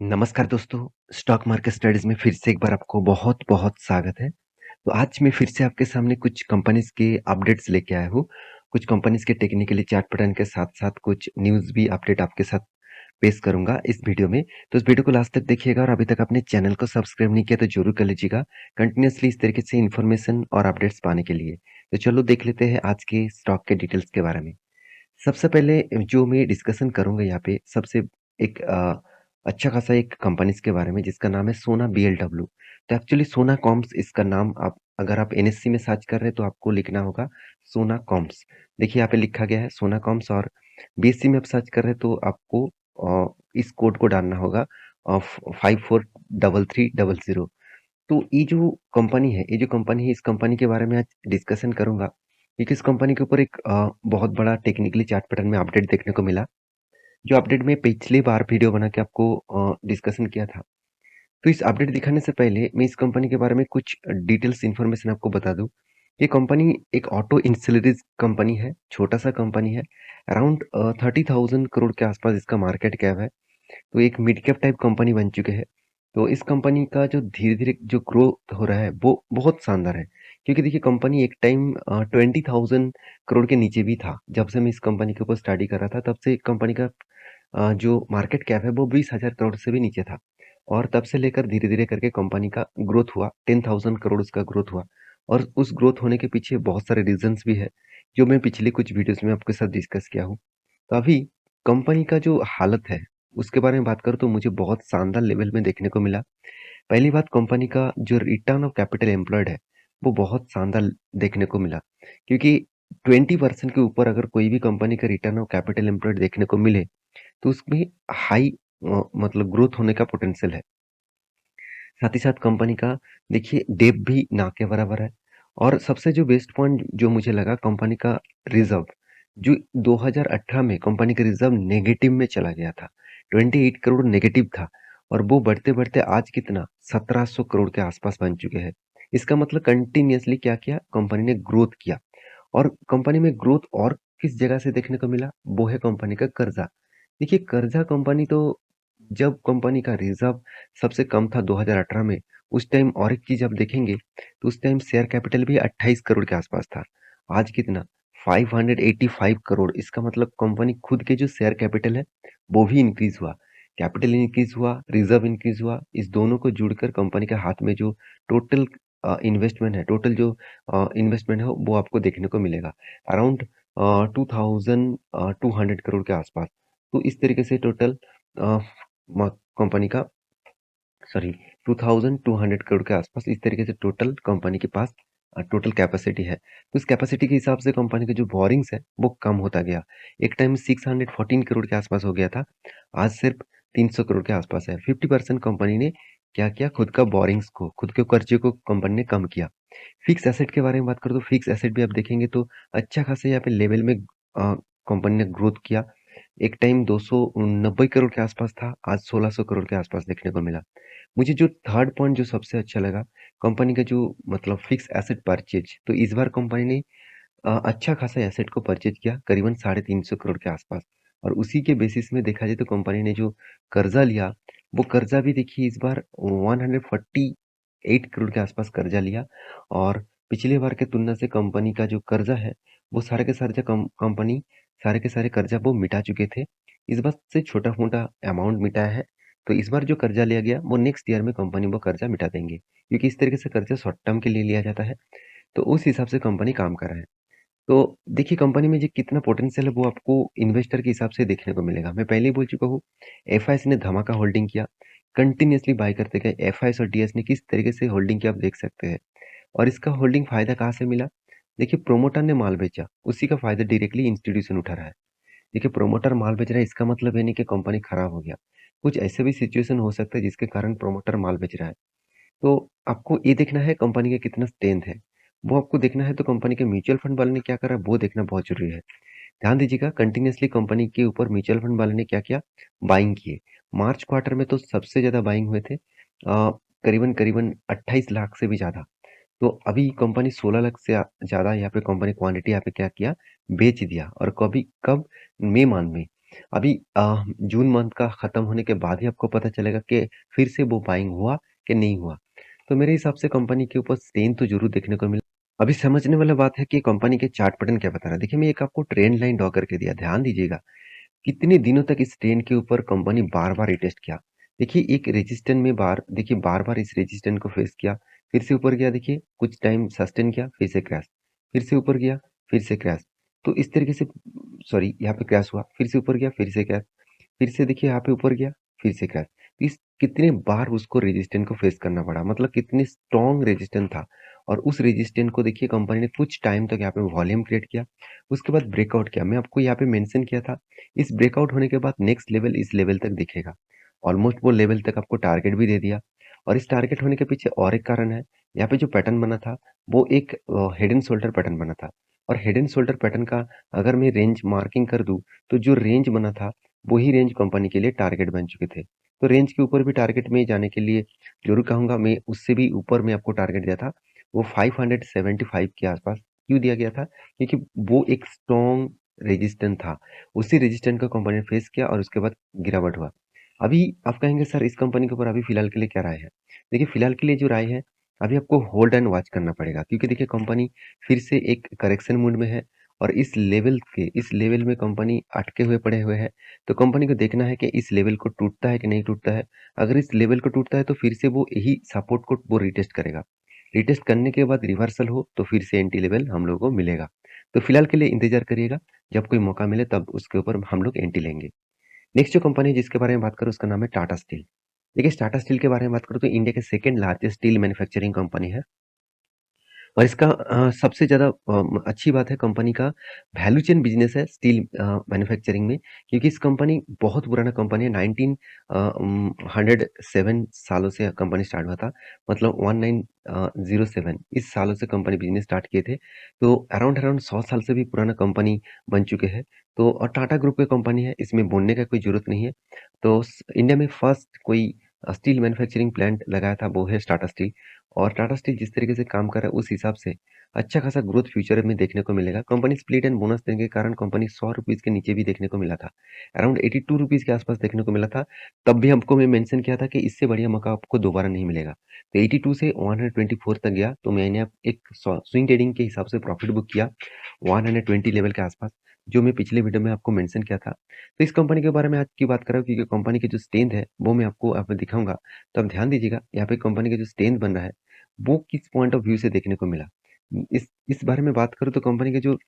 नमस्कार दोस्तों, stock market studies में फिर से एक बार आपको बहुत-बहुत स्वागत है। तो आज मैं फिर से आपके सामने कुछ कंपनीज़ के अपडेट्स लेके आया हूँ। कुछ कंपनीज़ के टेक्निकली चार्ट पैटर्न के साथ-साथ कुछ न्यूज़ भी अपडेट आपके साथ पेश करूँगा इस वीडियो में। तो इस वीडियो को लास्ट तक देखिएगा और अभी तक आपने चैनल को सब्सक्राइब नहीं किया तो ज़रूर कर लीजिएगा, कंटिन्यूअसली इस तरीके से इन्फॉर्मेशन और अपडेट्स पाने के लिए। तो चलो देख लेते हैं आज के स्टॉक के डिटेल्स के बारे में। सबसे पहले जो मैं डिस्कशन करूँगा यहाँ पे सबसे एक अच्छा खासा एक कंपनीज़ के बारे में जिसका नाम है सोना बीएलडब्ल्यू। तो एक्चुअली सोना कॉम्प्स इसका नाम आप अगर आप एनएससी में सर्च कर रहे हैं तो आपको लिखना होगा सोना कॉम्प्स। देखिए यहाँ पे लिखा गया है सोना कॉम्प्स और बीएससी में आप सर्च कर रहे हैं तो आपको इस कोड को डालना होगा 543300। तो ये जो कंपनी है इस कंपनी के बारे में आज डिस्कशन करूँगा। क्योंकि इस कंपनी के ऊपर एक बहुत बड़ा टेक्निकली चार्ट पैटर्न में अपडेट देखने को मिला, जो अपडेट में पिछली बार वीडियो बना के आपको डिस्कशन किया था। तो इस अपडेट दिखाने से पहले मैं इस कंपनी के बारे में कुछ डिटेल्स इन्फॉर्मेशन आपको बता दूँ। ये कंपनी एक ऑटो इंसिलरीज कंपनी है, छोटा-सा कंपनी है। अराउंड 30,000 करोड़ के आसपास इसका मार्केट कैप है। तो एक मिड कैप टाइप कंपनी बन चुके हैं। तो इस कंपनी का जो धीरे-धीरे जो ग्रोथ हो रहा है, वो बहुत शानदार है। क्योंकि देखिए कंपनी एक टाइम 20,000 करोड़ के नीचे भी था। जब से मैं इस कंपनी के ऊपर स्टडी कर रहा था, तब से कंपनी का जो मार्केट कैप है, वो 20,000 करोड़ से भी नीचे था। और तब से लेकर धीरे-धीरे करके कंपनी का ग्रोथ हुआ, 10,000 करोड़ उसका ग्रोथ हुआ। और उस ग्रोथ होने के पीछे बहुत सारे रीज़न्स भी है, जो मैं पिछले कुछ वीडियोज़ में आपके साथ डिस्कस किया हूँ। तो अभी कंपनी का जो हालत है, उसके बारे में बात करूँ तो मुझे बहुत शानदार लेवल में देखने को मिला। पहली बात कंपनी का जो रिटर्न ऑफ कैपिटल एम्प्लॉयड है, वो बहुत शानदार देखने को मिला। क्योंकि 20% के ऊपर अगर कोई भी कंपनी का रिटर्न ऑफ कैपिटल एम्प्लॉयड देखने को मिले, तो उसमें हाई मतलब ग्रोथ होने का पोटेंशियल है। साथ ही साथ कंपनी का देखिए डेब्ट भी ना के बराबर है। और सबसे जो बेस्ट पॉइंट जो मुझे लगा कंपनी का रिजर्व, जो 2018 में कंपनी का रिजर्व नेगेटिव में चला गया था, 28 करोड़ नेगेटिव था। और वो बढ़ते बढ़ते आज कितना 1700 करोड़ के आसपास बन चुके हैं। इसका मतलब कंटिन्यूअसली क्या किया कंपनी ने ग्रोथ किया। और कंपनी में ग्रोथ और किस जगह से देखने को मिला, वो है कंपनी का कर्जा। देखिए कर्जा कंपनी तो जब कंपनी का रिजर्व सबसे कम था 2018 में, उस टाइम और एक चीज आप देखेंगे तो उस टाइम शेयर कैपिटल भी 28 करोड़ के आसपास था। आज कितना 585 करोड़। इसका मतलब कंपनी खुद के जो शेयर कैपिटल है वो भी इंक्रीज हुआ, कैपिटल इंक्रीज हुआ, रिजर्व इंक्रीज हुआ। इस दोनों को जुड़कर कंपनी के हाथ में जो टोटल इन्वेस्टमेंट है, टोटल जो इन्वेस्टमेंट है वो आपको देखने को मिलेगा अराउंड 2200 करोड़ के आसपास। तो इस तरीके से टोटल कंपनी का सॉरी 2200 करोड़ के आसपास इस तरीके से टोटल कंपनी के पास टोटल कैपेसिटी है। तो इस कैपेसिटी के हिसाब से कंपनी का जो बोरिंग्स है वो कम होता गया। एक टाइम 614 करोड़ के आसपास हो गया था, आज सिर्फ 300 करोड़ के आसपास है। 50% कंपनी ने क्या किया, खुद का बोरिंग्स को, खुद के कर्जे को कंपनी ने कम किया। फिक्स एसेट के बारे में बात करूँ तो फिक्स एसेट भी आप देखेंगे तो अच्छा खासा यहाँ पे लेवल में कंपनी ने ग्रोथ किया। एक टाइम 290 करोड़ के आसपास था, आज 1600 करोड़ के आसपास देखने को मिला। मुझे जो थर्ड पॉइंट जो सबसे अच्छा लगा, कंपनी का जो मतलब फिक्स एसेट परचेज, तो इस बार कंपनी ने अच्छा खासा एसेट को परचेज किया करीबन 350 करोड़ के आसपास। और उसी के बेसिस में देखा जाए तो कंपनी ने जो कर्जा लिया, वो कर्जा भी देखिए इस बार 148 करोड़ के आसपास कर्जा लिया। और पिछले बार के तुलना से कंपनी का जो कर्जा है, वो सारे के सारे जो कंपनी सारे के सारे कर्जा वो मिटा चुके थे। इस बार से छोटा मोटा अमाउंट मिटाया है। तो इस बार जो कर्जा लिया गया वो नेक्स्ट ईयर में कंपनी वो कर्जा मिटा देंगे, क्योंकि इस तरीके से कर्जा शॉर्ट टर्म के लिए लिया जाता है। तो उस हिसाब से कंपनी काम कर रहा है। तो देखिए कंपनी में जो कितना पोटेंशियल है वो आपको इन्वेस्टर के हिसाब से देखने को मिलेगा। मैं पहले ही बोल चुका हूँ, एफआईएस ने धमाका होल्डिंग किया, कंटिन्यूअसली बाय करते गए। एफआईएस और डीएस ने किस तरीके से होल्डिंग किया आप देख सकते हैं। और इसका होल्डिंग फायदा कहाँ से मिला, देखिए प्रोमोटर ने माल बेचा, उसी का फायदा डायरेक्टली इंस्टीट्यूशन उठा रहा है। देखिए प्रोमोटर माल बेच रहा है, इसका मतलब ये नहीं कि कंपनी खराब हो गया। कुछ ऐसे भी सिचुएशन हो सकता है जिसके कारण प्रोमोटर माल बेच रहा है। तो आपको ये देखना है कंपनी का कितना स्ट्रेंथ है। वो आपको देखना है तो कंपनी के म्यूचुअल फंड वाले ने क्या करा वो देखना बहुत जरूरी है। ध्यान दीजिएगा कंटिन्यूअसली कंपनी के ऊपर म्यूचुअल फंड वाले ने क्या किया, बाइंग किए। मार्च क्वार्टर में तो सबसे ज्यादा बाइंग हुए थे, करीबन करीबन 28 लाख से भी ज्यादा। तो अभी कंपनी 16 लाख से ज्यादा यहाँ पे कंपनी क्वांटिटी यहाँ पे क्या किया, बेच दिया। और कभी कब, मई मंथ में। अभी जून मंथ का खत्म होने के बाद ही आपको पता चलेगा कि फिर से वो बाइंग हुआ कि नहीं हुआ। तो मेरे हिसाब से कंपनी के ऊपर स्ट्रेन तो ज़रूर देखने को मिला। अभी समझने वाला बात है कि कंपनी के चार्ट पैटर्न क्या बता रहा है। देखिए, मैं एक आपको ट्रेंड लाइन ड्रॉ करके दिया, ध्यान दीजिएगा। कितने दिनों तक इस ट्रेंड के ऊपर कंपनी बार-बार रिटेस्ट किया। देखिए, एक रेजिस्टेंस में बार-बार इस रेजिस्टेंस को फेस किया, फिर से ऊपर गया देखिए, कुछ टाइम सस्टेन किया, फिर से क्रैश, फिर से ऊपर गया, फिर से क्रैश। तो इस तरीके से सॉरी यहाँ पे क्रैश हुआ, फिर से ऊपर गया, फिर से क्रैश, फिर से देखिए यहाँ पे ऊपर गया, फिर से क्रैश। इस कितने बार उसको रेजिस्टेंस को फेस करना पड़ा, मतलब कितनी स्ट्रॉन्ग रेजिस्टेंस था। और उस रेजिस्टेंस को देखिए कंपनी ने कुछ टाइम तक यहाँ पे वॉल्यूम क्रिएट किया, उसके बाद ब्रेकआउट किया। मैं आपको यहाँ पे मेंशन किया था, इस ब्रेकआउट होने के बाद नेक्स्ट लेवल इस लेवल तक दिखेगा। ऑलमोस्ट वो लेवल तक आपको टारगेट भी दे दिया। और इस टारगेट होने के पीछे और एक कारण है, यहाँ पे जो पैटर्न बना था वो एक हेड एंड शोल्डर पैटर्न बना था। और हेड एंड शोल्डर पैटर्न का अगर मैं रेंज मार्किंग कर दूं, तो जो रेंज बना था वही रेंज कंपनी के लिए टारगेट बन चुके थे। तो रेंज के ऊपर भी टारगेट में जाने के लिए जरूर कहूंगा, मैं उससे भी ऊपर में आपको टारगेट दिया था। वो 575 के आसपास क्यों दिया गया था, क्योंकि वो एक स्ट्रॉन्ग रेजिस्टेंस था। उसी रेजिस्टेंस को कंपनी ने फेस किया और उसके बाद गिरावट हुआ। अभी आप कहेंगे सर इस कंपनी के ऊपर अभी फिलहाल के लिए क्या राय है। देखिए, फिलहाल के लिए जो राय है, अभी आपको होल्ड एंड वॉच करना पड़ेगा, क्योंकि देखिए कंपनी फिर से एक करेक्शन मूड में है। और इस लेवल में कंपनी अटके हुए पड़े हुए है। तो कंपनी को देखना है कि इस लेवल को टूटता है कि नहीं टूटता है। अगर इस लेवल को टूटता है तो फिर से वो यही सपोर्ट को वो रिटेस्ट करेगा। रिटेस्ट करने के बाद रिवर्सल हो तो फिर से एंटी लेवल हम लोगों को मिलेगा। तो फिलहाल के लिए इंतजार करिएगा, जब कोई मौका मिले तब उसके ऊपर हम लोग एंटी लेंगे। नेक्स्ट जो कंपनी है जिसके बारे में बात करूँ उसका नाम है टाटा स्टील। देखिए, टाटा स्टील के बारे में बात करूँ तो इंडिया के second largest steel manufacturing company है। और इसका सबसे ज़्यादा अच्छी बात है, कंपनी का वैल्यू चेन बिज़नेस है स्टील मैन्युफैक्चरिंग में, क्योंकि इस कंपनी बहुत पुराना कंपनी है। 107 सालों से कंपनी स्टार्ट हुआ था, मतलब 1907 इस सालों से कंपनी बिज़नेस स्टार्ट किए थे। तो अराउंड अराउंड 100 साल से भी पुराना कंपनी बन चुके हैं। तो और टाटा ग्रुप की कंपनी है, इसमें बोलने का कोई ज़रूरत नहीं है। तो स इंडिया में फर्स्ट कोई स्टील मैन्युफैक्चरिंग प्लांट लगाया था वो है टाटा स्टील। और टाटा स्टील जिस तरीके से काम कर रहा है उस हिसाब से अच्छा खासा ग्रोथ फ्यूचर में देखने को मिलेगा। कंपनी स्प्लिट एंड बोनस देने के कारण कंपनी 100 रुपीज़ के नीचे भी देखने को मिला था। अराउंड 82 रुपीज़ के आसपास देखने को मिला था। तब भी हमको मैं मेंशन किया था कि इससे बढ़िया मौका आपको दोबारा नहीं मिलेगा। तो 82 से 124 तक गया, तो मैंने अब एक स्विंग ट्रेडिंग के हिसाब से प्रॉफिट बुक किया 120 लेवल के आसपास, जो मैं पिछले वीडियो में आपको मेंशन किया था। तो इस कंपनी के बारे में आज की बात कर रहा हूँ, क्योंकि कंपनी की जो स्ट्रेंथ है वो मैं आपको यहाँ पे दिखाऊंगा। तो आप ध्यान दीजिएगा, यहाँ पे कंपनी का जो स्ट्रेंथ बन रहा है वो किस पॉइंट ऑफ व्यू से देखने को मिला। इस बारे में बात करूँ तो कंपनी के जो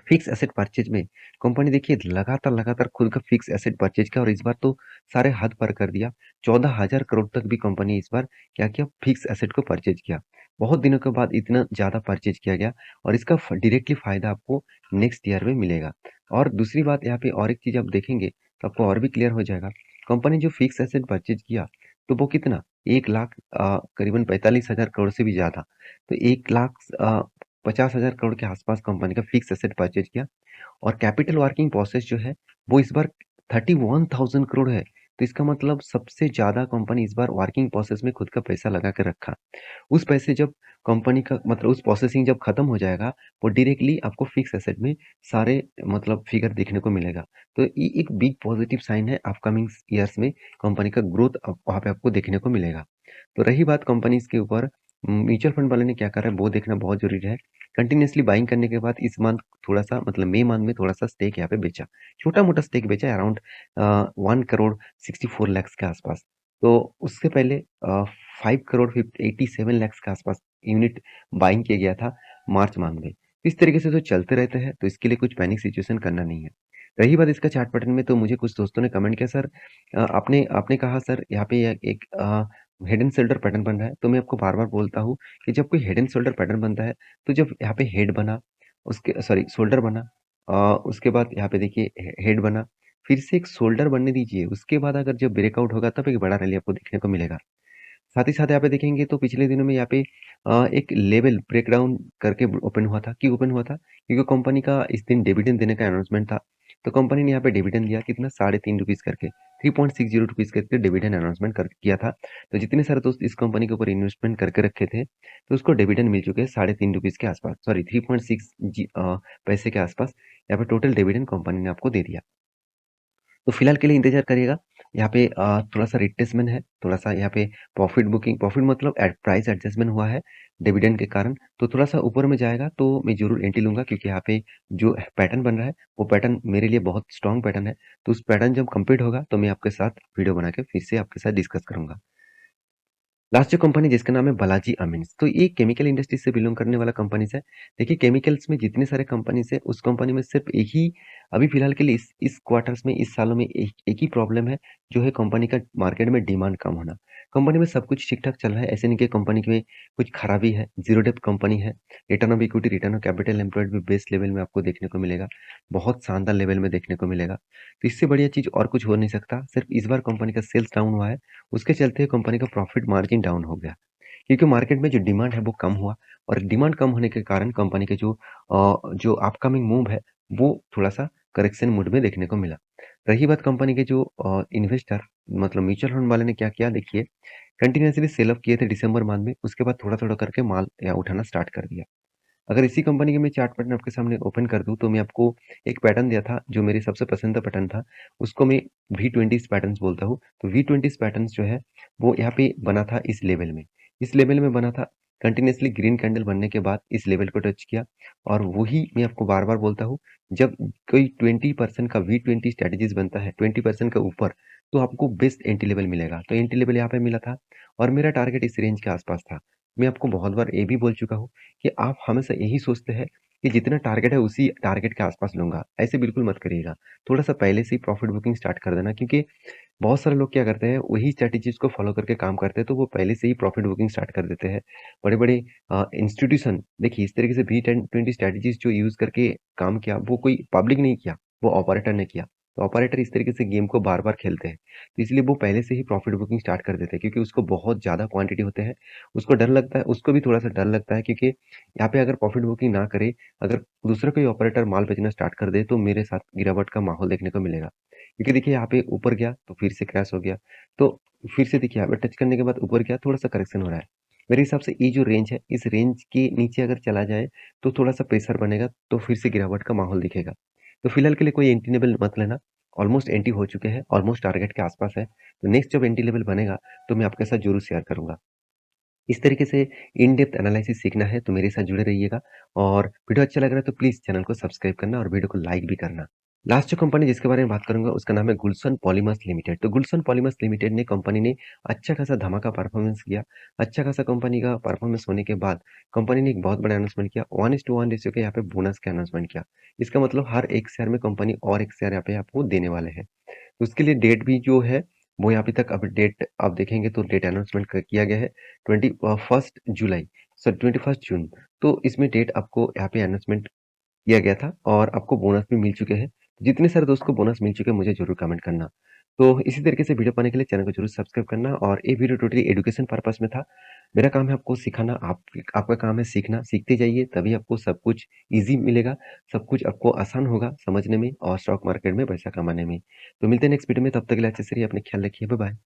फिक्स एसेट परचेज में कंपनी देखिए लगातार खुद का फिक्स एसेट परचेज किया, और इस बार तो सारे हद पार कर दिया। 14,000 करोड़ तक भी कंपनी इस बार क्या किया, फिक्स एसेट को परचेज किया। बहुत दिनों के बाद इतना ज्यादा परचेज किया गया, और इसका डायरेक्टली फायदा आपको नेक्स्ट ईयर में मिलेगा। और दूसरी बात यहाँ पे और एक चीज आप देखेंगे तो आपको और भी क्लियर हो जाएगा। कंपनी जो फिक्स एसेट परचेज किया तो वो कितना, 1 लाख करीबन 45,000 करोड़ से भी ज्यादा। तो 1,50,000 करोड़ के आसपास कंपनी का फिक्स एसेट परचेज किया। और कैपिटल वर्किंग प्रोसेस जो है वो इस बार 31,000 करोड़ है। तो इसका मतलब सबसे ज्यादा कंपनी इस बार वर्किंग प्रोसेस में खुद का पैसा लगा के रखा। उस पैसे जब कंपनी का मतलब उस प्रोसेसिंग जब खत्म हो जाएगा, वो डायरेक्टली आपको फिक्स एसेट में सारे मतलब फिगर देखने को मिलेगा। तो ये एक बिग पॉजिटिव साइन है, अपकमिंग ईयर्स में कंपनी का ग्रोथ वहां पे आपको देखने को मिलेगा। तो रही बात कंपनीज के ऊपर, म्यूचुअल फंड वाले ने क्या करा है वो देखना बहुत जरूरी है। कंटिन्यूअसली बाइंग करने के बाद इस मंथ थोड़ा सा मतलब मई मंथ में थोड़ा सा स्टेक यहाँ पे बेचा, छोटा मोटा स्टेक बेचा अराउंड 1 करोड़ 64 लैक्स के आसपास। तो उससे पहले 5 करोड़ 87 लैक्स के आसपास यूनिट बाइंग किया गया था मार्च मंथ में। इस तरीके से तो चलते रहते हैं, तो इसके लिए कुछ पैनिक सिचुएशन करना नहीं है। रही बात इसका चार्ट पैटर्न में, तो मुझे कुछ दोस्तों ने कमेंट किया, सर आपने आपने कहा सर यहाँ पे एक हेड एंड शोल्डर पैटर्न बन रहा है। तो मैं आपको बार बार बोलता हूँ कि जब कोई हेड एंड शोल्डर पैटर्न बनता है, तो जब यहाँ पे हेड बना, उसके सॉरी शोल्डर बना, उसके बाद यहाँ पे देखिए हेड बना, फिर से एक शोल्डर बनने दीजिए, उसके बाद अगर जब ब्रेकआउट होगा तब एक बड़ा रैली आपको देखने को मिलेगा। साथ ही साथ यहाँ पे देखेंगे तो पिछले दिनों में यहाँ पे एक लेवल ब्रेकडाउन करके ओपन हुआ था। क्यों ओपन हुआ था, क्योंकि कंपनी का इस दिन डिविडेंड देने का अनाउंसमेंट था। तो कंपनी ने यहाँ पे डिविडेंड दिया कितना, 3.5 रुपीज करके, 3.60 रुपीज करके डिविडेंड अनाउंसमेंट कर किया था। तो जितने सारे दोस्त इस कंपनी के ऊपर इन्वेस्टमेंट करके रखे थे, तो उसको डिविडेंड मिल चुके हैं 3.5 रुपीज के आसपास, सॉरी 3.6 पैसे के आसपास। यहाँ पे टोटल डिविडेंड कंपनी ने आपको दे दिया। तो फिलहाल के लिए इंतज़ार करिएगा। यहाँ पे थोड़ा-सा रिट्रेसमेंट है, थोड़ा-सा यहाँ पे प्रॉफ़िट मतलब प्राइस एडजस्टमेंट हुआ है डिविडेंड के कारण, तो थोड़ा-सा ऊपर में जाएगा तो मैं ज़रूर एंट्री लूँगा, क्योंकि यहाँ पे जो पैटर्न बन रहा है, वो पैटर्न मेरे लिए बहुत स्ट्रॉन्ग पैटर्न है। तो उस पैटर्न जब कंप्लीट होगा, तो मैं आपके साथ वीडियो बना के फिर से आपके साथ डिस्कस करूँगा। लास्ट जो कंपनी जिसका नाम है बालाजी अमीन्स, तो ये केमिकल इंडस्ट्री से बिलोंग करने वाला कंपनीज़ है। देखिए केमिकल्स में जितने सारे कंपनीज़ है, उस कंपनी में सिर्फ़ एक ही अभी फ़िलहाल के लिए इस क्वार्टर्स में, इस सालों में एक ही प्रॉब्लम है, जो है कंपनी का मार्केट में डिमांड कम होना। कंपनी में सब कुछ ठीक-ठाक चल रहा है, ऐसे नहीं कि कंपनी में कुछ खराबी है, ज़ीरो डेब्ट कंपनी है। Return of equity, return of capital employed भी बेस्ट लेवल में आपको देखने को मिलेगा, बहुत शानदार लेवल में देखने को मिलेगा। तो इससे बढ़िया चीज़ और कुछ हो नहीं सकता, सिर्फ़ इस बार कंपनी का सेल्स डाउन हुआ है, उसके चलते कंपनी का प्रॉफ़िट मार्जिन डाउन हो गया। क्योंकि मार्केट में जो डिमांड है वो कम हुआ, और डिमांड कम होने के कारण कंपनी के जो अपकमिंग मूव है, वो थोड़ा-सा करेक्शन मोड में देखने को मिला। रही बात कंपनी के जो इन्वेस्टर मतलब म्यूचुअल फंड वाले ने क्या किया देखिए, कंटिन्यूअसली सेल ऑफ किए थे दिसंबर मंथ में, उसके बाद थोड़ा-थोड़ा करके माल या उठाना स्टार्ट कर दिया। अगर इसी कंपनी के मैं चार्ट पैटर्न आपके सामने ओपन कर दूँ, तो मैं आपको एक पैटर्न दिया था, जो मेरी सबसे पसंदीदा पैटर्न था, उसको मैं V20s पैटर्न्स बोलता हूँ। तो V20s पैटर्न्स जो है, वो यहाँ पे बना था इस लेवल में। इस लेवल में बना था, कंटिन्यूअसली ग्रीन कैंडल बनने के बाद इस लेवल को टच किया, और वही मैं आपको बार-बार बोलता हूँ, जब कोई 20% का V20 स्ट्रैटेजीज़ बनता है, 20% के ऊपर, तो आपको बेस्ट एंट्री लेवल मिलेगा। तो एंट्री लेवल यहाँ पे मिला था, और मेरा टारगेट इस रेंज के आस-पास था। मैं आपको बहुत बार ये भी बोल चुका हूँ कि आप हमेशा यही सोचते हैं कि जितना टारगेट है उसी टारगेट के आसपास लूँगा, ऐसे बिल्कुल मत करिएगा। थोड़ा-सा पहले से ही प्रॉफिट बुकिंग स्टार्ट कर देना, क्योंकि बहुत सारे लोग क्या करते हैं, वही स्ट्रैटेजीज़ को फॉलो करके काम करते हैं, तो वो पहले से ही प्रॉफिट बुकिंग स्टार्ट कर देते हैं। बड़े-बड़े इंस्टीट्यूशन देखिए इस तरीके से B10 20 स्ट्रैटेजीज़ जो यूज़ करके काम किया, वो कोई पब्लिक नहीं किया, वो ऑपरेटर ने किया। तो ऑपरेटर इस तरीके से गेम को बार-बार खेलते हैं, तो इसलिए वो पहले से ही प्रॉफिट बुकिंग स्टार्ट कर देते हैं, क्योंकि उसको बहुत ज़्यादा क्वांटिटी होते हैं। उसको डर लगता है, उसको भी थोड़ा-सा डर लगता है, क्योंकि यहाँ पे अगर प्रॉफिट बुकिंग ना करे, अगर दूसरा कोई ऑपरेटर माल बेचना स्टार्ट कर दे, तो मेरे साथ गिरावट का माहौल देखने को मिलेगा। क्योंकि देखिए यहाँ पे ऊपर गया तो फिर से क्रैश हो गया। तो फिर से देखिए यहाँ पे टच करने के बाद ऊपर गया, थोड़ा-सा करेक्शन हो रहा है। मेरे हिसाब से ये जो रेंज है, इस रेंज के नीचे अगर चला जाए, तो थोड़ा-सा प्रेशर बनेगा, तो फिर से गिरावट का माहौल दिखेगा। तो फिलहाल के लिए कोई एंट्री लेवल मत लेना, ऑलमोस्ट एंट्री हो चुके हैं, ऑलमोस्ट टारगेट के आस-पास है। तो नेक्स्ट जब एंट्री लेवल बनेगा, तो मैं आपके साथ ज़रूर शेयर करूँगा। इस तरीके से इन डेप्थ एनालिसिस सीखना है, तो मेरे साथ जुड़े रहिएगा, और वीडियो अच्छा लग रहा है तो प्लीज़ चैनल को सब्सक्राइब करना और वीडियो को लाइक भी करना। लास्ट जो कंपनी जिसके बारे में बात करूँगा, उसका नाम है गुलशन पॉलीमर्स लिमिटेड। तो गुलशन पॉलीमर्स लिमिटेड ने कंपनी ने अच्छा खासा धमाका परफॉर्मेंस किया। अच्छा खासा कंपनी का परफॉर्मेंस होने के बाद कंपनी ने एक बहुत बड़ा अनाउंसमेंट किया। 1:1 रेशियो के यहाँ पे बोनस का अनाउंसमेंट किया। इसका मतलब हर एक शेयर में कंपनी और एक शेयर यहाँ पे आपको देने वाले हैं। तो उसके लिए डेट भी जो है, वो यहाँ पे तक अभी डेट आप देखेंगे तो डेट अनाउंसमेंट किया गया है 21 जुलाई, सॉरी 21 जून। तो इसमें डेट आपको यहाँ पे अनाउंसमेंट किया गया था, और आपको बोनस भी मिल चुके हैं। जितने सारे दोस्त को बोनस मिल चुके हैं, मुझे ज़रूर कमेंट करना। तो इसी तरीके से वीडियो पाने के लिए चैनल को ज़रूर सब्सक्राइब करना, और ये वीडियो टोटली एजुकेशन पर्पस में था। मेरा काम है आपको सिखाना, आपका काम है सीखना। सीखते जाइए, तभी आपको सब कुछ ईज़ी मिलेगा, सब कुछ आपको आसान होगा समझने में और स्टॉक मार्केट में पैसा कमाने में। तो मिलते हैं नेक्स्ट वीडियो में, तब तक के लिए अच्छे से रहिए, अपना ख्याल रखिए। Bye bye.